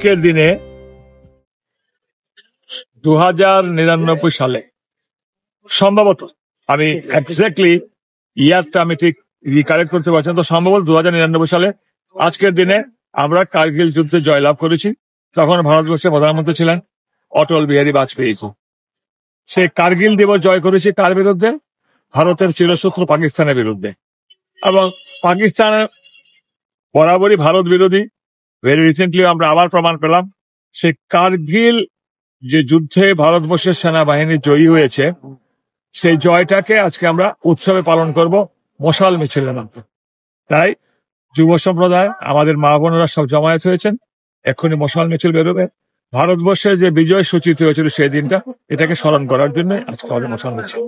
আজকের দিনে 2099 সালে সম্ভবত, আমি এক্স্যাক্টলি ইয়ারটা আমি ঠিক রিকালেক্ট করতে পারছি না, তো সম্ভবত 2099 সালে আজকের দিনে আমরা কার্গিল যুদ্ধে জয়লাভ করেছি। তখন ভারতবর্ষের প্রধানমন্ত্রী ছিলেন অটল বিহারী বাজপেয়ী। সেই কার্গিল দিবস জয় করেছি কার বিরুদ্ধে? ভারতের চিরশত্রু পাকিস্তানের বিরুদ্ধে। এবং পাকিস্তান বরাবরই ভারত বিরোধী। ভেরি রিসেন্টলি আমরা আবার প্রমাণ পেলাম সেই কার্গিল যে যুদ্ধে ভারতবর্ষের সেনাবাহিনী জয়ী হয়েছে, সেই জয়টাকে আজকে আমরা উৎসবে পালন করব মশাল মিছিলের মাধ্যমে। তাই যুব সম্প্রদায়, আমাদের মা বোনেরা সব জমায়েত হয়েছেন, এক্ষুনি মশাল মিছিল বেরোবে। ভারতবর্ষের যে বিজয় সূচিত হয়েছিল সেই দিনটা, এটাকে স্মরণ করার জন্য আজকে আমাদের মশাল মিছিল।